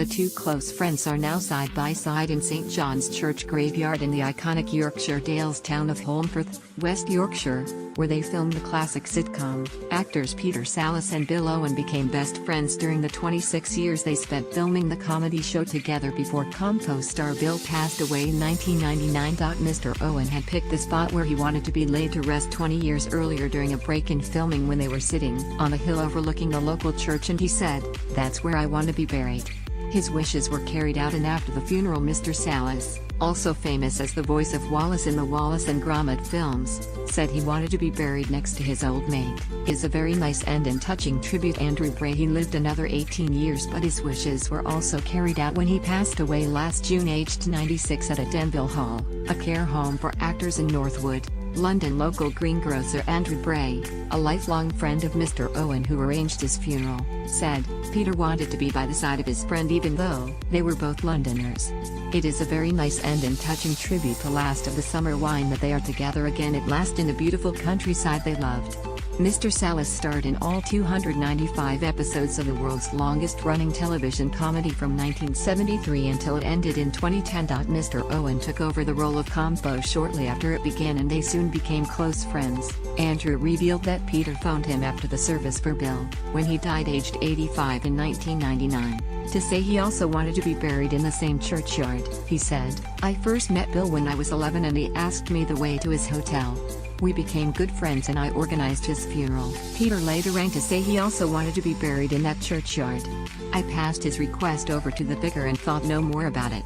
The two close friends are now side by side in St. John's Church graveyard in the iconic Yorkshire Dales town of Holmfirth, West Yorkshire, where they filmed the classic sitcom. Actors Peter Sallis and Bill Owen became best friends during the 26 years they spent filming the comedy show together before Compo star Bill passed away in 1999. Mr. Owen had picked the spot where he wanted to be laid to rest 20 years earlier during a break in filming when they were sitting on a hill overlooking the local church, and he said, "That's where I want to be buried." His wishes were carried out, and after the funeral Mr. Sallis, also famous as the voice of Wallace in the Wallace and Gromit films, said he wanted to be buried next to his old mate. It is a very nice and touching tribute. Andrew Bray. He lived another 18 years, but his wishes were also carried out when he passed away last June aged 96 at a Denville Hall, a care home for actors in Northwood, London. Local greengrocer Andrew Bray, a lifelong friend of Mr. Owen who arranged his funeral, said, "Peter wanted to be by the side of his friend even though they were both Londoners. It is a very nice and touching tribute to last of the summer wine that they are together again at last in the beautiful countryside they loved." Mr. Sallis starred in all 295 episodes of the world's longest-running television comedy from 1973 until it ended in 2010. Mr. Owen took over the role of Compo shortly after it began, and they soon became close friends. Andrew revealed that Peter phoned him after the service for Bill, when he died aged 85 in 1999, to say he also wanted to be buried in the same churchyard. He said, "I first met Bill when I was 11 and he asked me the way to his hotel. We became good friends and I organized his funeral." Peter later rang to say he also wanted to be buried in that churchyard. "I passed his request over to the vicar and thought no more about it.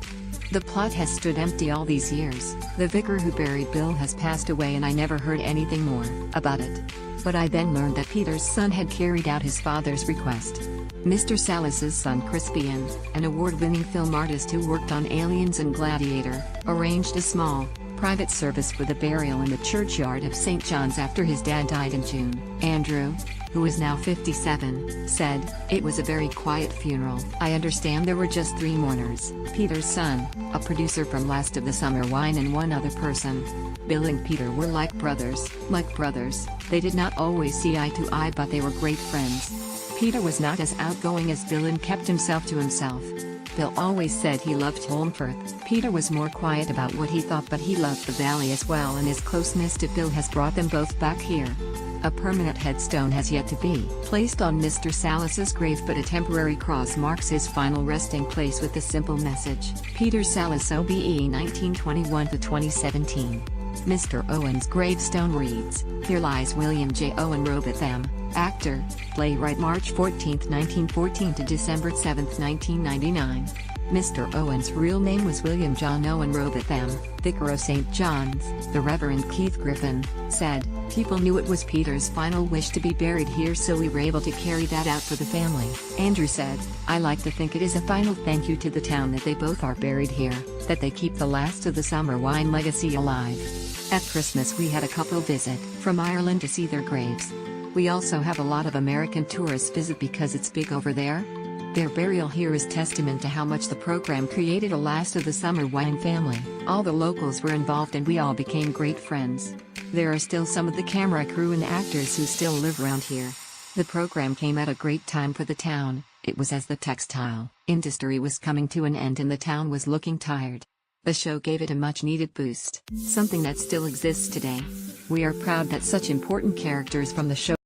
The plot has stood empty all these years. The vicar who buried Bill has passed away and I never heard anything more about it. But I then learned that Peter's son had carried out his father's request." Mr. Sallis's son Crispian, an award-winning film artist who worked on Aliens and Gladiator, arranged a small, private service for the burial in the churchyard of St. John's after his dad died in June. Andrew, who is now 57, said, "It was a very quiet funeral. I understand there were just 3 mourners, Peter's son, a producer from Last of the Summer Wine, and one other person. Bill and Peter were like brothers. They did not always see eye to eye, but they were great friends. Peter was not as outgoing as Bill and kept himself to himself. Bill always said he loved Holmfirth. Peter was more quiet about what he thought, but he loved the valley as well, and his closeness to Bill has brought them both back here." A permanent headstone has yet to be placed on Mr. Sallis's grave, but a temporary cross marks his final resting place with the simple message, "Peter Sallis OBE 1921 to 2017. Mr. Owen's gravestone reads, "Here lies William J. Owen Robotham, actor, playwright, March 14, 1914 to December 7, 1999. Mr. Owen's real name was William John Owen Robotham, Vicar of St. John's." The Reverend Keith Griffin said, "People knew it was Peter's final wish to be buried here, so we were able to carry that out for the family." Andrew said, "I like to think it is a final thank you to the town that they both are buried here, that they keep the last of the summer wine legacy alive." At Christmas we had a couple visit from Ireland to see their graves. We also have a lot of American tourists visit because it's big over there. Their burial here is testament to how much the program created a last of the summer wine family. All the locals were involved and we all became great friends. There are still some of the camera crew and actors who still live around here. The program came at a great time for the town. It was as the textile industry was coming to an end and the town was looking tired. The show gave it a much-needed boost, something that still exists today. We are proud that such important characters from the show